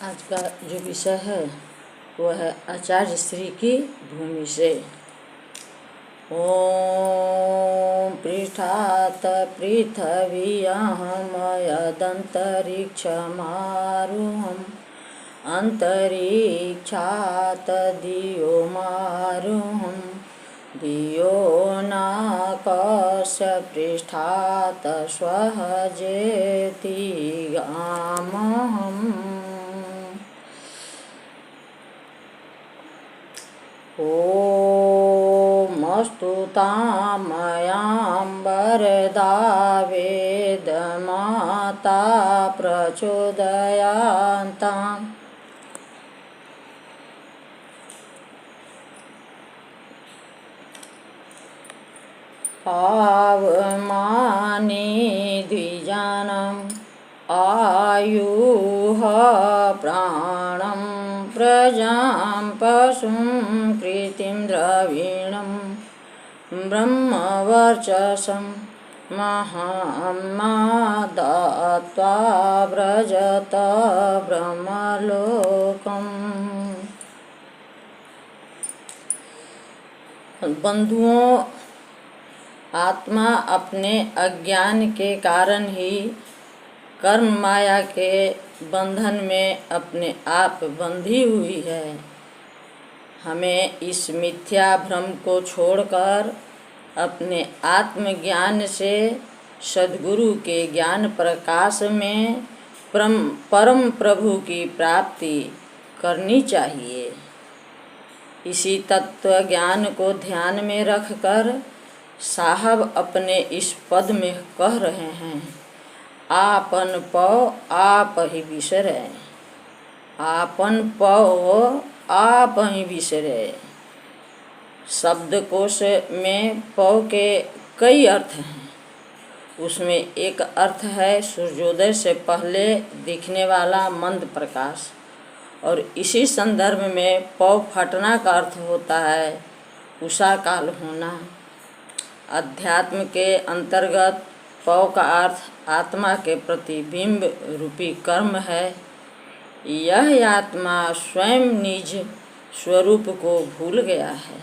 आज का जो विषय है वह है आचार्य श्री की भूमि से। ओम पृष्ठात् पृथिव्यामयदन्तरिक्षमारुहम् अंतरिक्षात् दियोमारुहम् दियो नाकस्य पृष्ठात् स्वः जेति गामहम्। ओमस्तु तामयां वरदा वेदमाता प्रचोदयाताम्। पावमानि द्विजानम् आयुः प्राणं प्रजां पशुं कृतिं द्रविणं ब्रह्मवर्चसं महाम्मा दत्त्वा व्रजत ब्रह्मलोकम्। बंधुओं, आत्मा अपने अज्ञान के कारण ही कर्म माया के बंधन में अपने आप बंधी हुई है। हमें इस मिथ्या भ्रम को छोड़कर अपने आत्मज्ञान से सद्गुरु के ज्ञान प्रकाश में परम प्रभु की प्राप्ति करनी चाहिए। इसी तत्व ज्ञान को ध्यान में रखकर साहब अपने इस पद में कह रहे हैं, आपन पौ आप ही बिसरे, आपन पौ आप ही बिसरे। शब्दकोश में पौ के कई अर्थ हैं। उसमें एक अर्थ है सूर्योदय से पहले दिखने वाला मंद प्रकाश, और इसी संदर्भ में पौ फटना का अर्थ होता है उषा काल होना। अध्यात्म के अंतर्गत पौ का अर्थ आत्मा के प्रतिबिंब रूपी कर्म है। यह आत्मा स्वयं निज स्वरूप को भूल गया है।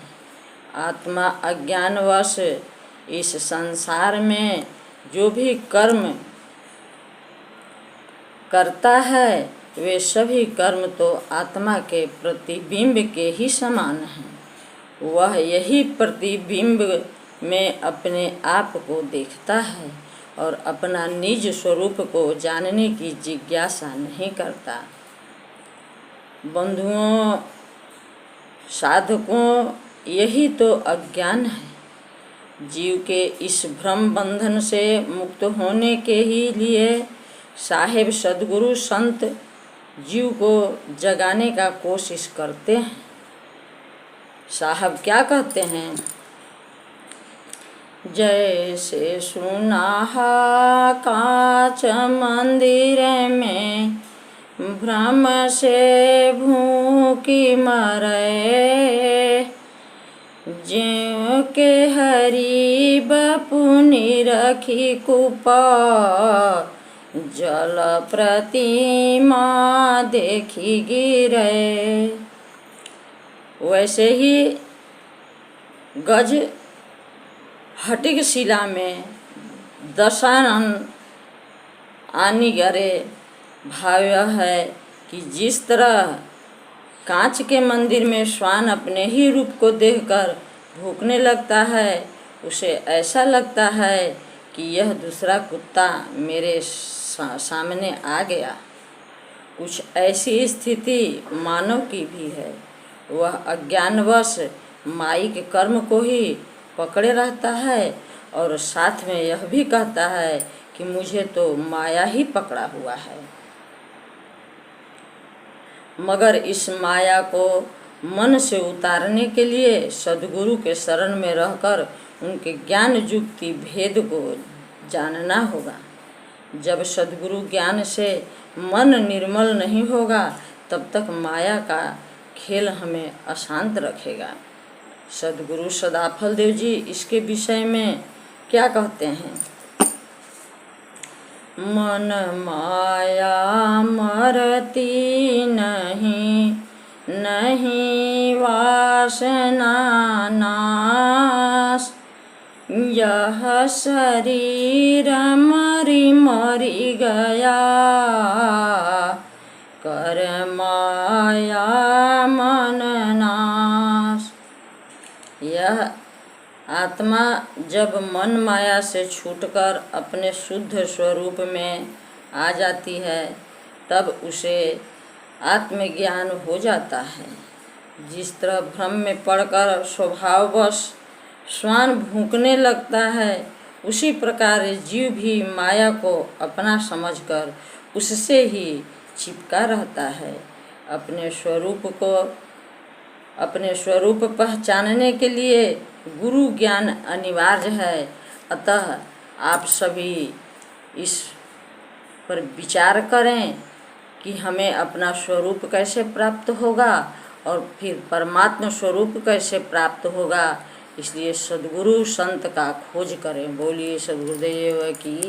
आत्मा अज्ञानवश इस संसार में जो भी कर्म करता है वे सभी कर्म तो आत्मा के प्रतिबिंब के ही समान हैं। वह यही प्रतिबिंब में अपने आप को देखता है और अपना निज स्वरूप को जानने की जिज्ञासा नहीं करता। बंधुओं, साधकों, यही तो अज्ञान है। जीव के इस भ्रम बंधन से मुक्त होने के ही लिए साहेब सद्गुरु संत जीव को जगाने का कोशिश करते हैं। साहब क्या कहते हैं? जैसे सुनाहा कांच मंदिर में भ्रम से भूखी मरे, ज्यों के हरि बपुनी रखी कुप जल प्रतिमा देखी गिरे। वैसे ही गज हटिक शिला में दशानन आनी गरे। भाव यह है कि जिस तरह कांच के मंदिर में श्वान अपने ही रूप को देखकर भूखने लगता है, उसे ऐसा लगता है कि यह दूसरा कुत्ता मेरे सामने आ गया। कुछ ऐसी स्थिति मानव की भी है। वह अज्ञानवश मायिक कर्म को ही पकड़े रहता है और साथ में यह भी कहता है कि मुझे तो माया ही पकड़ा हुआ है। मगर इस माया को मन से उतारने के लिए सद्गुरु के शरण में रहकर उनके ज्ञान युक्ति भेद को जानना होगा। जब सद्गुरु ज्ञान से मन निर्मल नहीं होगा तब तक माया का खेल हमें अशांत रखेगा। सद्गुरु सदाफल देव जी इसके विषय में क्या कहते हैं? मन माया मरती नहीं, नहीं वासना नाश। यह शरीर मरी मरी गया, कर माया मन नाश। यह आत्मा जब मन माया से छूटकर अपने शुद्ध स्वरूप में आ जाती है, तब उसे आत्मज्ञान हो जाता है। जिस तरह भ्रम में पड़कर स्वभाववश श्वान भूकने लगता है, उसी प्रकार जीव भी माया को अपना समझकर उससे ही चिपका रहता है। अपने स्वरूप पहचानने के लिए गुरु ज्ञान अनिवार्य है। अतः आप सभी इस पर विचार करें कि हमें अपना स्वरूप कैसे प्राप्त होगा और फिर परमात्मा स्वरूप कैसे प्राप्त होगा। इसलिए सद्गुरु संत का खोज करें। बोलिए सद्गुरुदेव की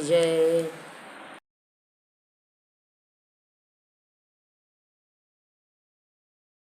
जय।